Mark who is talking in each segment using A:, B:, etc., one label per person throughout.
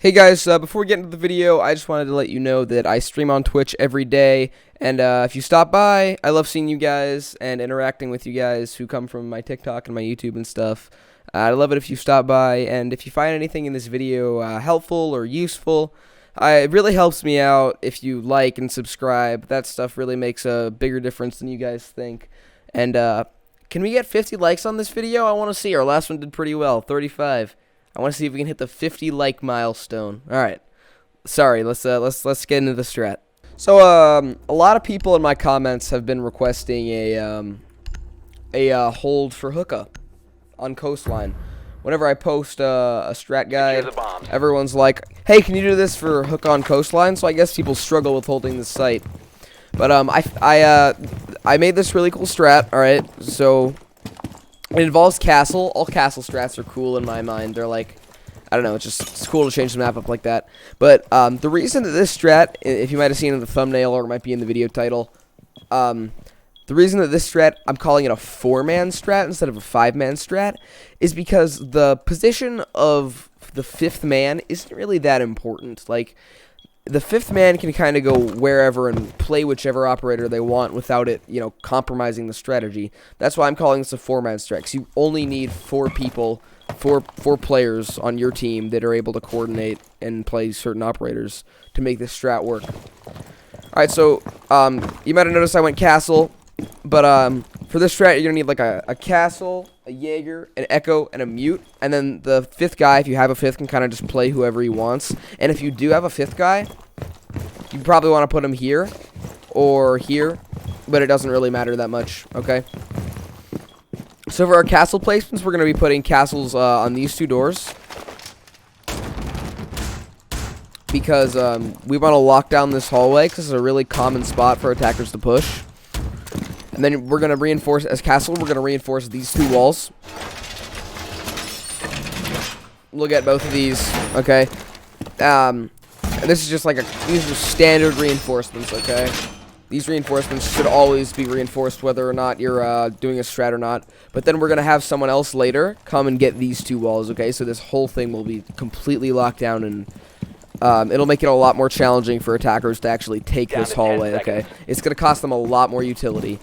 A: Hey guys, before we get into the video, I just wanted to let you know that I stream on Twitch every day, and if you stop by, I love seeing you guys and interacting with you guys who come from my TikTok and my YouTube and stuff. I love it if you stop by, and if you find anything in this video helpful or useful, it really helps me out if you like and subscribe. That stuff really makes a bigger difference than you guys think. And can we get 50 likes on this video? I want to see. Our last one did pretty well, 35. I want to see if we can hit the 50 like milestone. All right. Sorry, let's get into the strat. So a lot of people in my comments have been requesting a hold for Hookah on Coastline. Whenever I post a strat guide, everyone's like, "Hey, can you do this for Hookah on Coastline?" So I guess people struggle with holding this site. But I made this really cool strat. All right, so it involves castle. All castle strats are cool in my mind. They're like, I don't know, it's cool to change the map up like that. But the reason that this strat, if you might have seen in the thumbnail or it might be in the video title, the reason that this strat, I'm calling it a 4-man strat instead of a 5-man strat, is because the position of the 5th man isn't really that important. Like, the 5th man can kind of go wherever and play whichever operator they want without it, you know, compromising the strategy. That's why I'm calling this a 4-man strat, 'cause you only need 4 people, four players on your team that are able to coordinate and play certain operators to make this strat work. Alright, so you might have noticed I went castle, but for this strat you're going to need like a castle, a Jaeger, an echo, and a mute, and then the 5th guy, if you have a 5th, can kind of just play whoever he wants. And if you do have a 5th guy, you probably want to put him here or here, but it doesn't really matter that much, okay? So for our castle placements, we're going to be putting castles on these 2 doors, because we want to lock down this hallway, because it's a really common spot for attackers to push. And then we're going to reinforce, as castle, we're going to reinforce these 2 walls. Look at both of these, okay? And this is just like these are standard reinforcements, okay? These reinforcements should always be reinforced whether or not you're doing a strat or not. But then we're going to have someone else later come and get these 2 walls, okay? So this whole thing will be completely locked down, and it'll make it a lot more challenging for attackers to actually take this hallway, okay? It's going to cost them a lot more utility.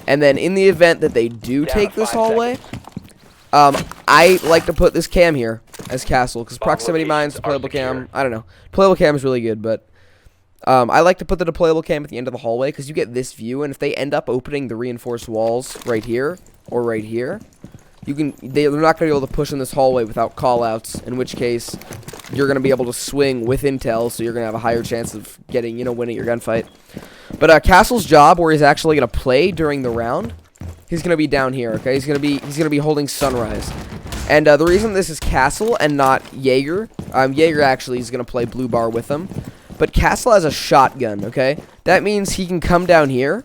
A: And then in the event that they do take this hallway, I like to put this cam here as castle, because proximity mines, deployable cam, I don't know. Deployable cam is really good, but I like to put the deployable cam at the end of the hallway, because you get this view, and if they end up opening the reinforced walls right here or right here, they're not going to be able to push in this hallway without callouts, in which case you're going to be able to swing with intel, so you're going to have a higher chance of getting, you know, winning your gunfight. But Castle's job, where he's actually going to play during the round, he's going to be down here, okay? He's going to be holding Sunrise. And the reason this is Castle and not Jaeger, Jaeger actually is going to play blue bar with him, but Castle has a shotgun, okay? That means he can come down here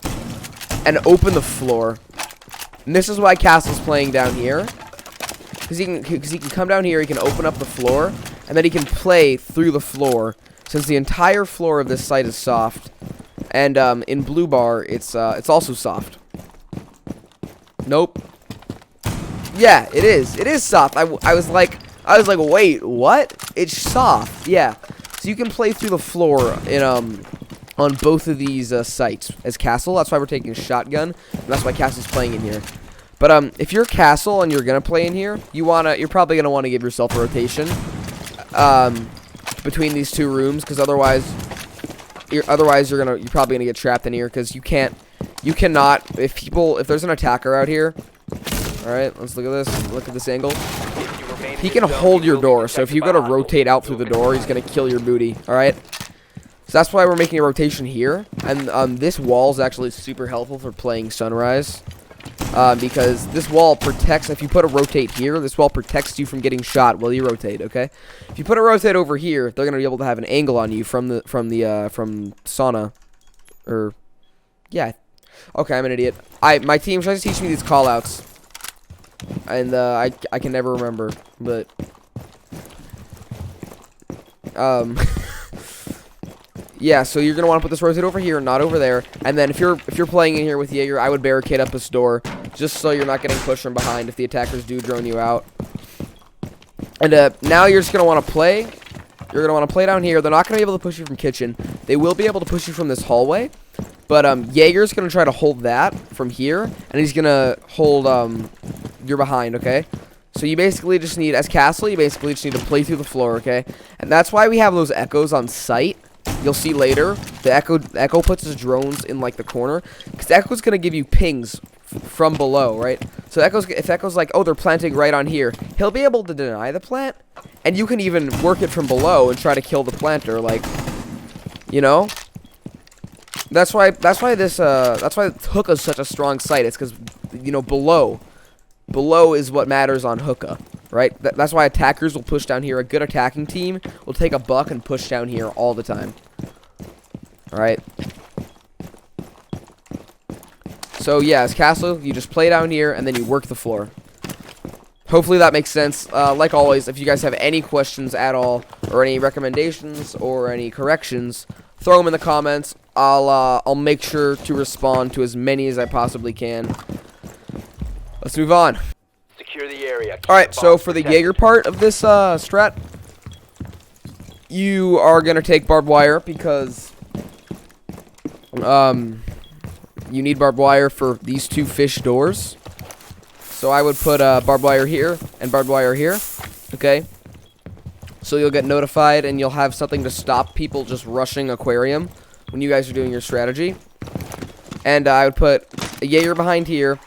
A: and open the floor. And this is why Castle's playing down here, because he can come down here, he can open up the floor, and then he can play through the floor, since the entire floor of this site is soft. And in blue bar, it's also soft. Nope. Yeah, it is. It is soft. I was like, wait, what? It's soft. Yeah. So you can play through the floor in on both of these sites as castle. That's why we're taking a shotgun. And that's why castle's playing in here. But if you're castle and you're gonna play in here, you're probably gonna want to give yourself a rotation between these 2 rooms, because otherwise you're probably gonna get trapped in here, because you cannot, if there's an attacker out here. All right, let's look at this. Look at this angle. He can hold your door, so if you go to rotate out through the door, he's gonna kill your booty. All right. So that's why we're making a rotation here, and this wall is actually super helpful for playing Sunrise, because this wall protects. If you put a rotate here, this wall protects you from getting shot while you rotate. Okay. If you put a rotate over here, they're gonna be able to have an angle on you from sauna, or yeah. Okay, I'm an idiot. My team tries to teach me these callouts, and I can never remember, but yeah, so you're gonna want to put this rotate over here, not over there. And then if you're playing in here with Jaeger, I would barricade up this door, just so you're not getting pushed from behind if the attackers do drone you out. And now you're just gonna want to play you're going to want to play down here. They're not going to be able to push you from kitchen. They will be able to push you from this hallway. But Jaeger's going to try to hold that from here. And he's going to hold your behind, okay? So you basically just need, as Castle, you basically just need to play through the floor, okay? And that's why we have those echoes on site. You'll see later, the Echo puts his drones in, like, the corner. Because Echo's going to give you pings from below, right? So if Echo's like, oh, they're planting right on here, he'll be able to deny the plant. And you can even work it from below and try to kill the planter, like, you know? That's why Hookah is such a strong site. It's because, you know, below is what matters on Hookah, right? That's why attackers will push down here. A good attacking team will take a buck and push down here all the time. Alright? So, yeah, as Castle, you just play down here, and then you work the floor. Hopefully that makes sense. Like always, if you guys have any questions at all, or any recommendations, or any corrections, throw them in the comments. I'll make sure to respond to as many as I possibly can. Let's move on.
B: Secure the area.
A: Alright, so for the Jaeger part of this strat, you are going to take barbed wire because you need barbed wire for these two fish doors. So I would put barbed wire here and barbed wire here, okay? So you'll get notified and you'll have something to stop people just rushing aquarium when you guys are doing your strategy. And I would put a Jaeger behind here.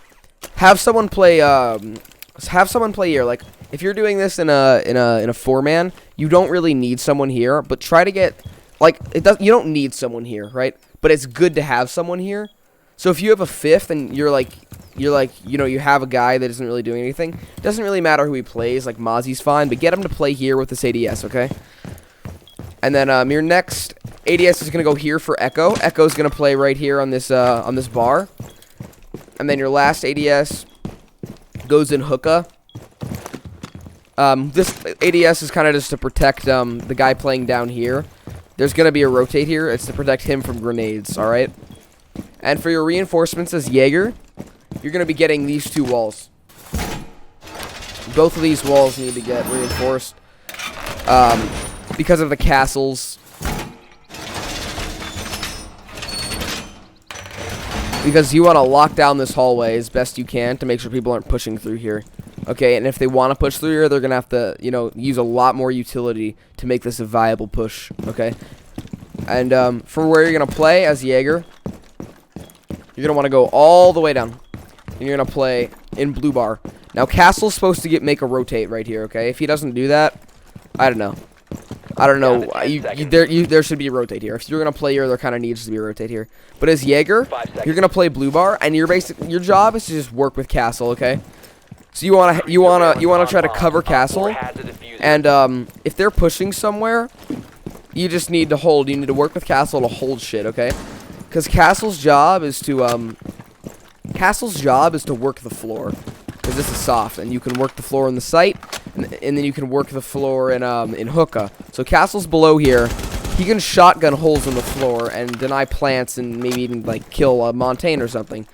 A: Have someone play here. Like, if you're doing this in a 4-man, you don't really need someone here, but try to get, like, you don't need someone here, right? But it's good to have someone here. So if you have a 5th and you're like, you know, you have a guy that isn't really doing anything, it doesn't really matter who he plays, like Mozzie's fine, but get him to play here with this ADS, okay? And then your next ADS is going to go here for Echo. Echo's going to play right here on this bar. And then your last ADS goes in Hookah. This ADS is kind of just to protect the guy playing down here. There's going to be a rotate here. It's to protect him from grenades, alright? And for your reinforcements as Jaeger, you're going to be getting these two walls. Both of these walls need to get reinforced because of the castles. Because you want to lock down this hallway as best you can to make sure people aren't pushing through here. Okay, and if they want to push through here, they're going to have to, you know, use a lot more utility to make this a viable push. Okay? And for where you're going to play as Jaeger, you're going to want to go all the way down. And you're going to play in blue bar. Now, Castle's supposed to make a rotate right here, okay? If he doesn't do that, I don't know. There should be a rotate here. If you're gonna play here, there kind of needs to be a rotate here. But as Jaeger, you're gonna play blue bar, and your job is to just work with Castle, okay? So you wanna try to cover Castle, and if they're pushing somewhere, you just need to hold. You need to work with Castle to hold shit, okay? Because Castle's job is to work the floor. Because this is soft, and you can work the floor in the site, and then you can work the floor in Hookah. So Castle's below here. He can shotgun holes in the floor and deny plants and maybe even like kill a Montane or something.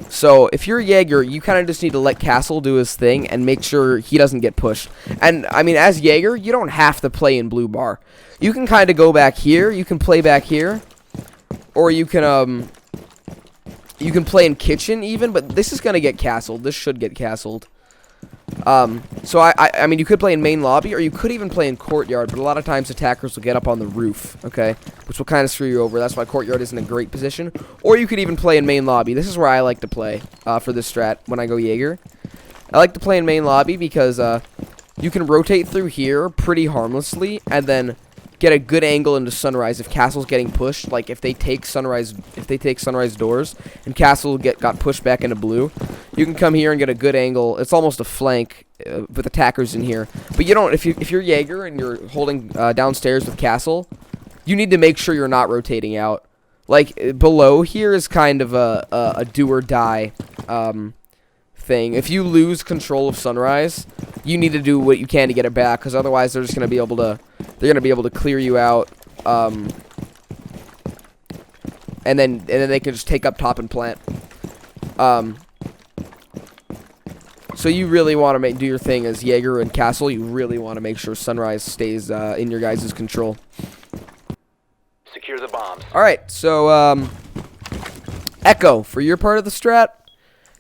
A: So if you're Jaeger, you kind of just need to let Castle do his thing and make sure he doesn't get pushed. And I mean, as Jaeger, you don't have to play in blue bar. You can kind of go back here. You can play back here, or you can play in kitchen even, but this is gonna get castled. This should get castled. So I mean, you could play in main lobby, or you could even play in courtyard, but a lot of times attackers will get up on the roof, okay? Which will kind of screw you over. That's why courtyard isn't a great position. Or you could even play in main lobby. This is where I like to play for this strat when I go Jaeger. I like to play in main lobby because you can rotate through here pretty harmlessly, and then get a good angle into Sunrise if Castle's getting pushed. Like if they take Sunrise doors and Castle got pushed back into blue, you can come here and get a good angle. It's almost a flank with attackers in here. But you don't, if you're Jaeger and you're holding downstairs with Castle, you need to make sure you're not rotating out. Like below here is kind of a do or die thing. If you lose control of Sunrise, you need to do what you can to get it back, because otherwise they're just going to be able to clear you out, and then they can just take up top and plant. So you really want to do your thing as Jaeger and Castle. You really want to make sure Sunrise stays in your guys' control.
B: Secure the bombs.
A: Alright, so, Echo, for your part of the strat,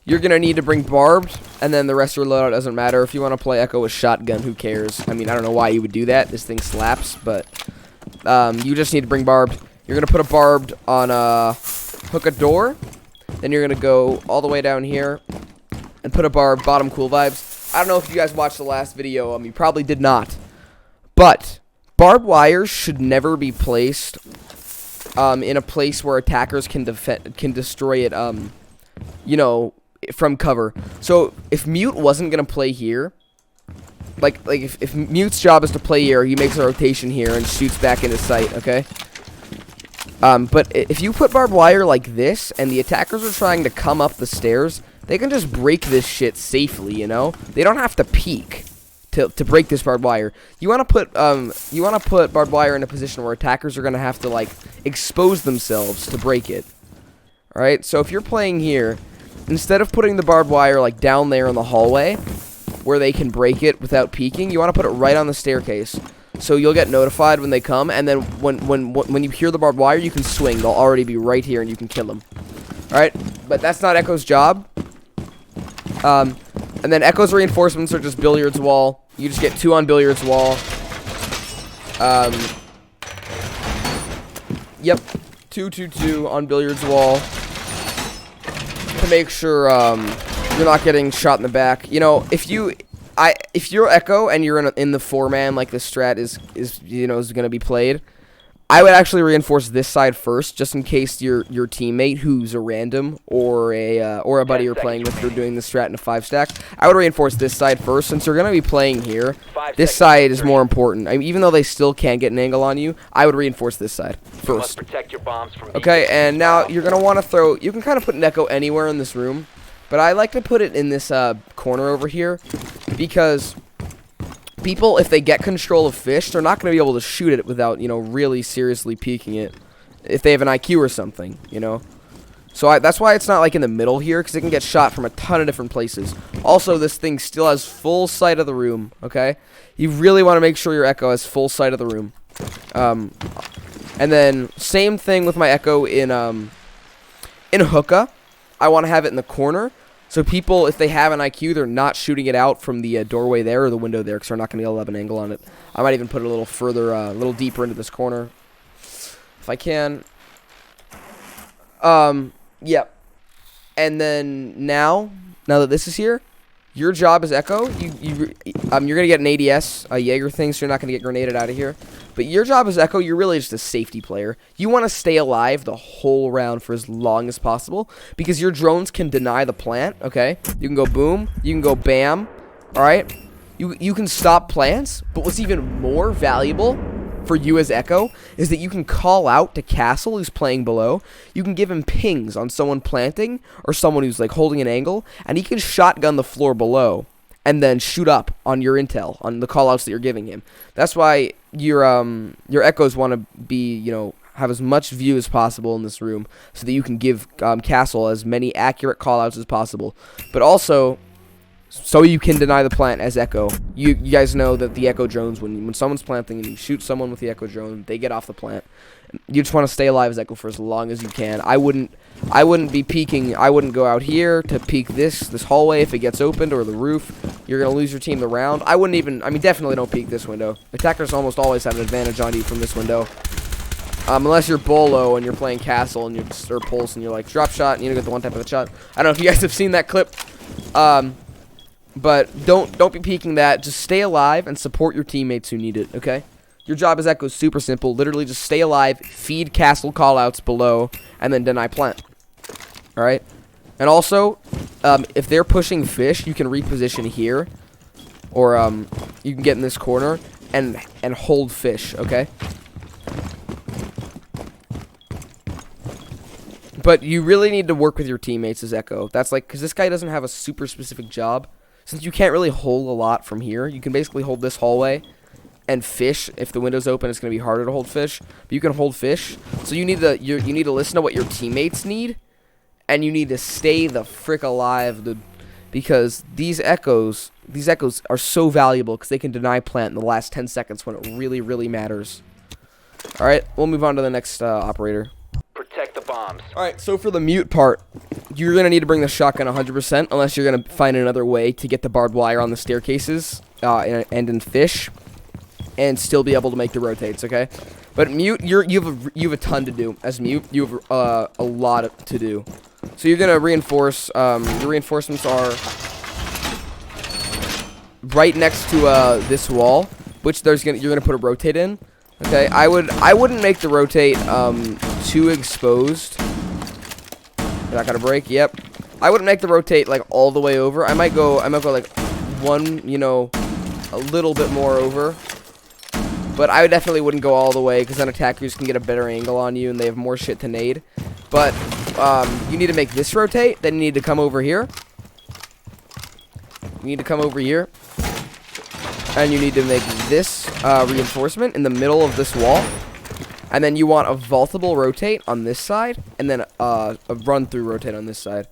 A: you're going to need to bring Barbed, and then the rest of your loadout doesn't matter. If you want to play Echo with Shotgun, who cares? I mean, I don't know why you would do that. This thing slaps, but you just need to bring Barbed. You're going to put a Barbed on Hookah door. Then you're going to go all the way down here and put a Barbed bottom cool vibes. I don't know if you guys watched the last video. You probably did not. But barbed wires should never be placed in a place where attackers can destroy it, you know, from cover. So if Mute wasn't gonna play here, like if Mute's job is to play here, he makes a rotation here and shoots back into sight. Okay. But if you put barbed wire like this and the attackers are trying to come up the stairs, they can just break this shit safely. You know, they don't have to peek to break this barbed wire. You want to put barbed wire in a position where attackers are gonna have to like expose themselves to break it. All right. So if you're playing here, instead of putting the barbed wire like down there in the hallway where they can break it without peeking, you want to put it right on the staircase. So you'll get notified when they come, and then when you hear the barbed wire, you can swing. They'll already be right here, and you can kill them. All right, but that's not Echo's job. And then Echo's reinforcements are just billiards wall. You just get 2 on billiards wall. Yep, 2, 2, 2 on billiards wall to make sure you're not getting shot in the back. You know, if you're Echo and you're in the 4-man, like this strat is gonna be played, I would actually reinforce this side first, just in case your teammate, who's a random or a buddy you're playing with, you're doing this strat in a 5-stack. I would reinforce this side first, since you're gonna be playing here. This side is more important. I mean, even though they still can't get an angle on you, I would reinforce this side first. Okay, and now you're gonna want to throw. You can kind of put an Echo anywhere in this room, but I like to put it in this corner over here, because people, if they get control of fish, they're not going to be able to shoot it without, you know, really seriously peeking it. If they have an IQ or something, you know. So that's why it's not like in the middle here, because it can get shot from a ton of different places. Also, this thing still has full sight of the room, okay? You really want to make sure your Echo has full sight of the room. And then, same thing with my Echo in Hookah. I want to have it in the corner. So people, if they have an IQ, they're not shooting it out from the doorway there or the window there, because they're not going to be able to have an angle on it. I might even put it a little further, a little deeper into this corner, if I can. Yep. And then now that this is here, your job as Echo, you're gonna get an ADS, a Jaeger thing, so you're not gonna get grenaded out of here. But your job as Echo, you're really just a safety player. You want to stay alive the whole round for as long as possible, because your drones can deny the plant. Okay, you can go boom, you can go bam. All right, you can stop plants. But what's even more valuable for you as Echo is that you can call out to Castle, who's playing below. You can give him pings on someone planting or someone who's like holding an angle, and he can shotgun the floor below and then shoot up on your intel, on the callouts that you're giving him. That's why your Echoes want to be, you know, have as much view as possible in this room, so that you can give Castle as many accurate callouts as possible. But also, so you can deny the plant as Echo. You guys know that the Echo drones, when someone's planting and you shoot someone with the Echo drone, they get off the plant. You just want to stay alive as Echo for as long as you can. I wouldn't be peeking. I wouldn't go out here to peek this hallway if it gets opened, or the roof. You're gonna lose your team the round. I wouldn't even. I mean, definitely don't peek this window. Attackers almost always have an advantage on you from this window, unless you're Bolo and you're playing Castle and you're Pulse and you're like drop shot and you get the one type of shot. I don't know if you guys have seen that clip. But don't be peeking that. Just stay alive and support your teammates who need it, okay? Your job as Echo is super simple. Literally just stay alive, feed Castle callouts below, and then deny plant. Alright? And also, if they're pushing fish, you can reposition here. Or you can get in this corner and hold fish, okay? But you really need to work with your teammates as Echo. That's like, because this guy doesn't have a super specific job. Since you can't really hold a lot from here, you can basically hold this hallway and fish. If the window's open, it's going to be harder to hold fish. But you can hold fish. So you need to listen to what your teammates need, and you need to stay the frick alive. because these echoes are so valuable because they can deny plant in the last 10 seconds when it really, really matters. All right, we'll move on to the next operator.
B: Protect the bombs.
A: All right, so for the mute part, you're going to need to bring the shotgun 100% unless you're going to find another way to get the barbed wire on the staircases and in fish and still be able to make the rotates, okay? But mute, you have a ton to do. As mute, you have a lot to do. So you're going to reinforce, your reinforcements are right next to this wall, which you're going to put a rotate in. Okay, I wouldn't make the rotate too exposed. Not gonna break. Yep. I wouldn't make the rotate like all the way over. I might go like one, you know, a little bit more over. But I definitely wouldn't go all the way because then attackers can get a better angle on you and they have more shit to nade. But you need to make this rotate. Then you need to come over here. You need to come over here. And you need to make this reinforcement in the middle of this wall. And then you want a vaultable rotate on this side. And then a run-through rotate on this side.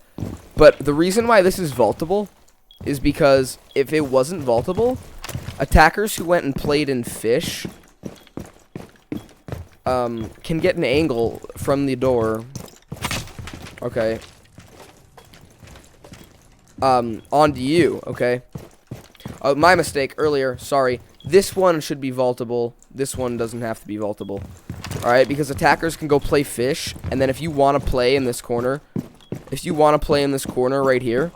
A: But the reason why this is vaultable is because if it wasn't vaultable, attackers who went and played in fish can get an angle from the door. Okay. Onto you, okay? My mistake earlier, sorry. This one should be vaultable. This one doesn't have to be vaultable. Alright, because attackers can go play fish, and then if you want to play in this corner, right here,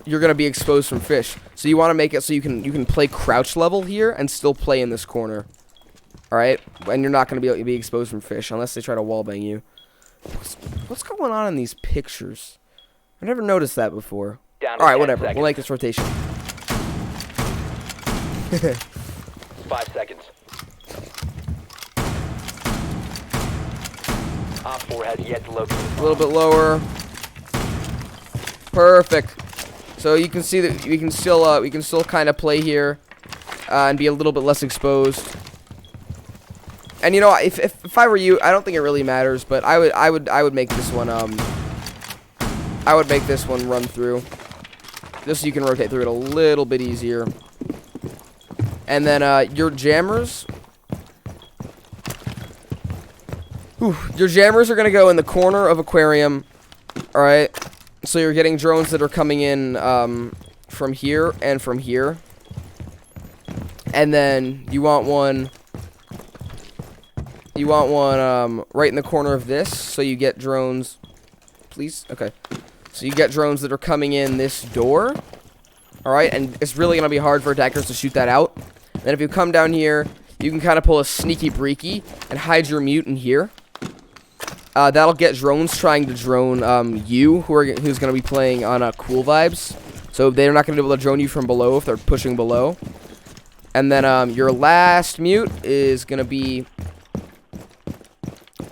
A: you're going to be exposed from fish. So you want to make it so you can play crouch level here and still play in this corner. Alright? And you're not going to be exposed from fish unless they try to wallbang you. What's going on in these pictures? I never noticed that before. Alright, whatever. We'll make this rotation.
B: 5 seconds. Op 4 has yet to locate.
A: A little bit lower. Perfect. So you can see that we can still kind of play here and be a little bit less exposed. And you know, if I were you, I don't think it really matters, but I would make this one run through, just so you can rotate through it a little bit easier. And then your jammers. Your jammers are gonna go in the corner of aquarium. All right. So you're getting drones that are coming in from here and from here. And then you want one right in the corner of this, so you get drones. Please? Okay. So you get drones that are coming in this door. Alright, and it's really going to be hard for attackers to shoot that out. Then if you come down here, you can kind of pull a sneaky breaky and hide your mute in here. That'll get drones trying to drone who's going to be playing on cool vibes. So they're not going to be able to drone you from below if they're pushing below. And then your last mute is going to be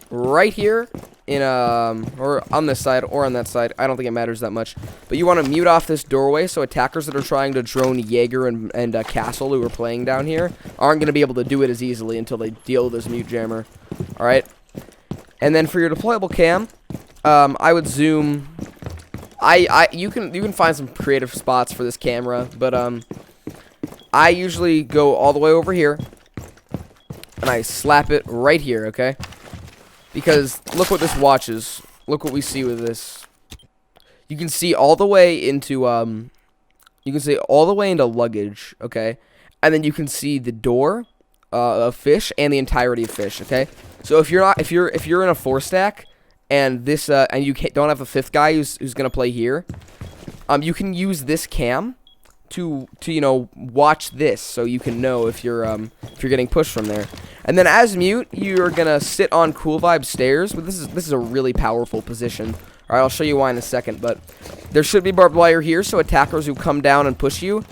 A: right here in or on this side or on that side. I don't think it matters that much. But you want to mute off this doorway so attackers that are trying to drone Jaeger and Castle who are playing down here aren't going to be able to do it as easily until they deal with this mute jammer. Alright? And then for your deployable cam, I would zoom. You can find some creative spots for this camera, but I usually go all the way over here and I slap it right here, okay? Because look what this watches. Look what we see with this. You can see all the way into luggage, okay? And then you can see the door of fish and the entirety of fish, okay? So if you're in a 4-stack and this and you don't have a 5th guy who's gonna play here, you can use this cam to you know, watch this so you can know if you're getting pushed from there. And then as mute, you're gonna sit on Cool Vibe stairs, but this is a really powerful position. All right, I'll show you why in a second, but there should be barbed wire here, so attackers who come down and push you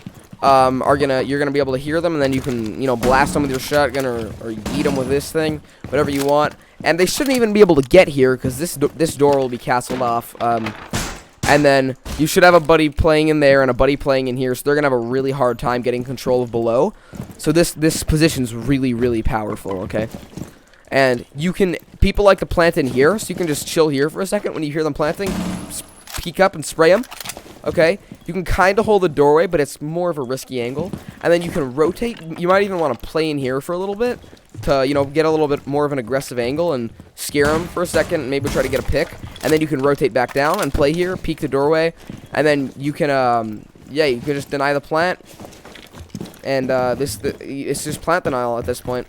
A: you're gonna be able to hear them, and then you can, you know, blast them with your shotgun or eat them with this thing, whatever you want. And they shouldn't even be able to get here because this door will be castled off. And then you should have a buddy playing in there and a buddy playing in here, so they're gonna have a really hard time getting control of below. So this position's really, really powerful, okay? And people like to plant in here, so you can just chill here for a second when you hear them planting. Peek up and spray them. Okay, you can kind of hold the doorway, but it's more of a risky angle. And then you can rotate. You might even want to play in here for a little bit to, you know, get a little bit more of an aggressive angle and scare them for a second, and maybe try to get a pick. And then you can rotate back down and play here, peek the doorway, and then you can, yeah, you can just deny the plant. And it's just plant denial at this point.